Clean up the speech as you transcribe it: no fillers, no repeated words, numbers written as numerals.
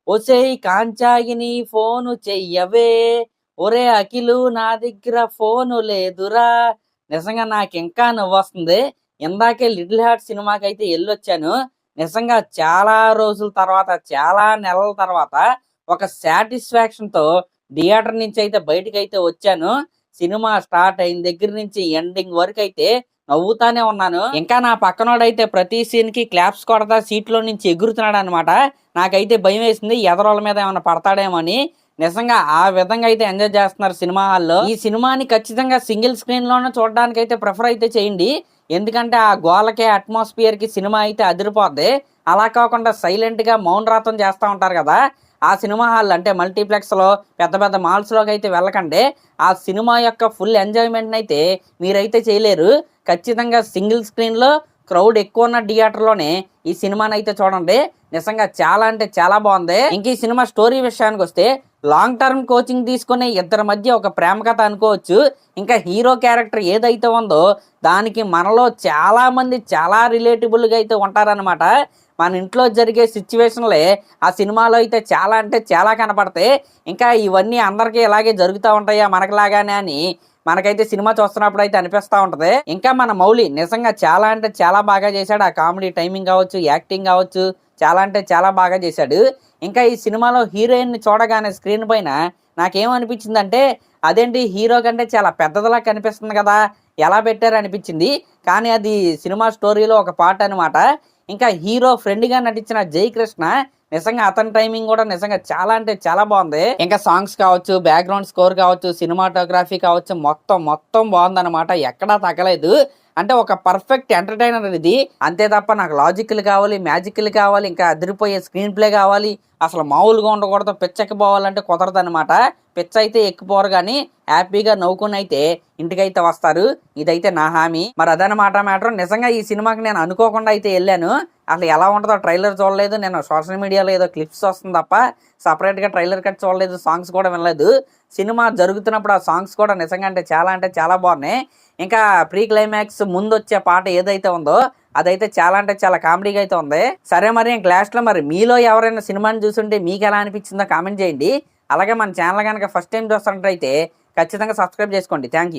ఒసేయ్ కాంచాగిని ఫోను చెయ్యవే, ఒరే అఖిలు నా దగ్గర ఫోను లేదురా. నిజంగా నాకింకా నవ్వొస్తుంది. ఇందాకే 'లిటిల్ హార్ట్' సినిమాకైతే ఎళ్ళొచ్చాను. నిజంగా చాలా రోజుల తర్వాత, చాలా నెలల తర్వాత ఒక సాటిస్ఫాక్షన్‌తో థియేటర్ నుంచయితే బయటికైతే వచ్చాను. సినిమా స్టార్ట్ అయిన దగ్గర నుంచి ఎండింగ్ వరకైతే నవ్వుతానే ఉన్నాను. ఇంకా నా పక్కనోడైతే ప్రతి సీన్‌కి క్లాప్స్ కొడతా సీట్‌లో నుంచి ఎగురుతున్నాడనమాట. నాకైతే భయమేసింది ఎదరోళ్ళ మీద ఏమన్నా పడతాడేమో అని. నిజంగా ఆ విధంగా అయితే ఎంజాయ్ చేస్తున్నారు సినిమా హాల్‌లో. ఈ సినిమాని ఖచ్చితంగా సింగిల్ స్క్రీన్‌లోనే చూడడానికైతే ప్రిఫర్ అయితే చేయండి. ఎందుకంటే ఆ గోలకి, అట్మాస్ఫియర్‌కి సినిమా అయితే అదిరిపోద్ది. అలా కాకుండా సైలెంట్‌గా మౌనరాతం చేస్తా ఉంటారు కదా! ఆ సినిమా హాల్ అంటే మల్టీప్లెక్స్‌లో పెద్ద పెద్ద మాల్స్‌లోకి అయితే వెళ్ళకండి. ఆ సినిమా యొక్క ఫుల్ ఎంజాయ్‌మెంట్‌నైతే మీరైతే చేయలేరు. ఖచ్చితంగా సింగిల్ స్క్రీన్‌లో క్రౌడ్ ఎక్కువ ఉన్న థియేటర్‌లోనే ఈ సినిమానైతే చూడండి. నిజంగా చాలా అంటే చాలా బాగుంది. ఇంక ఈ సినిమా స్టోరీ విషయానికి వస్తే లాంగ్ టర్మ్ కోచింగ్ తీసుకునే ఇద్దరి మధ్య ఒక ప్రేమ కథ అనుకోవచ్చు. ఇంకా హీరో క్యారెక్టర్ ఏదైతే ఉందో దానికి మనలో చాలా మంది చాలా రిలేటబుల్గా అయితే ఉంటారనమాట. మన ఇంట్లో జరిగే సిచ్యువేషన్లే ఆ సినిమాలో అయితే చాలా అంటే చాలా కనపడతాయి. ఇంకా ఇవన్నీ అందరికీ ఇలాగే జరుగుతూ ఉంటాయా మనకులాగానే అని మనకైతే సినిమా చూస్తున్నప్పుడు అయితే అనిపిస్తూ ఉంటది. ఇంకా మన మౌలి నిజంగా చాలా అంటే చాలా బాగా చేశాడు. ఆ కామెడీ టైమింగ్ కావచ్చు, యాక్టింగ్ కావచ్చు, చాలా అంటే చాలా బాగా చేశాడు. ఇంకా ఈ సినిమాలో హీరోయిన్ని చూడగానే స్క్రీన్ పైన నాకేమనిపించిందంటే, అదేంటి హీరో కంటే చాలా పెద్దదిలా కనిపిస్తుంది కదా, ఎలా పెట్టారు అనిపించింది. కానీ అది సినిమా స్టోరీలో ఒక పార్ట్ అనమాట. ఇంకా హీరో ఫ్రెండ్గా నటించిన జయకృష్ణ నిజంగా అతని టైమింగ్ కూడా నిజంగా చాలా అంటే చాలా బాగుంది. ఇంకా సాంగ్స్ కావచ్చు, బ్యాక్గ్రౌండ్ స్కోర్ కావచ్చు, సినిమాటోగ్రఫీ కావచ్చు, మొత్తం మొత్తం బాగుందన్నమాట. ఎక్కడా తగ్గలేదు. అంటే ఒక పర్ఫెక్ట్ ఎంటర్టైనర్ ఇది. అంతే తప్ప నాకు లాజిక్లు కావాలి, మ్యాజిక్లు కావాలి, ఇంకా అదిరిపోయే స్క్రీన్ ప్లే కావాలి, అసలు మామూలుగా ఉండకూడదు, పిచ్చెక్కిపోవాలంటే కుదరదు అనమాట. పిచ్చ అయితే ఎక్కిపోరు కానీ హ్యాపీగా నవ్వుకుని అయితే ఇంటికైతే వస్తారు. ఇదైతే నా హామీ. మరి అదనమాట మ్యాటర్. నిజంగా ఈ సినిమాకి నేను అనుకోకుండా అయితే వెళ్ళాను. అసలు ఎలా ఉంటుందో ట్రైలర్ చూడలేదు. నేను సోషల్ మీడియాలో ఏదో క్లిప్స్ వస్తుంది తప్ప సపరేట్గా ట్రైలర్ కట్ చూడలేదు, సాంగ్స్ కూడా వినలేదు. సినిమా జరుగుతున్నప్పుడు ఆ సాంగ్స్ కూడా నిజంగా అంటే చాలా బాగున్నాయి. ఇంకా ప్రీ క్లైమాక్స్ ముందు వచ్చే పాట ఏదైతే ఉందో అదైతే చాలా అంటే చాలా కామెడీగా అయితే ఉంది. సరే మరి లాస్ట్లో మరి మీలో ఎవరైనా సినిమాని చూసుంటే మీకు ఎలా అనిపించిందో కామెంట్ చేయండి. అలాగే మన ఛానల్ కనుక ఫస్ట్ టైం చూస్తున్నట్టయితే ఖచ్చితంగా సబ్స్క్రైబ్ చేసుకోండి. Thank you.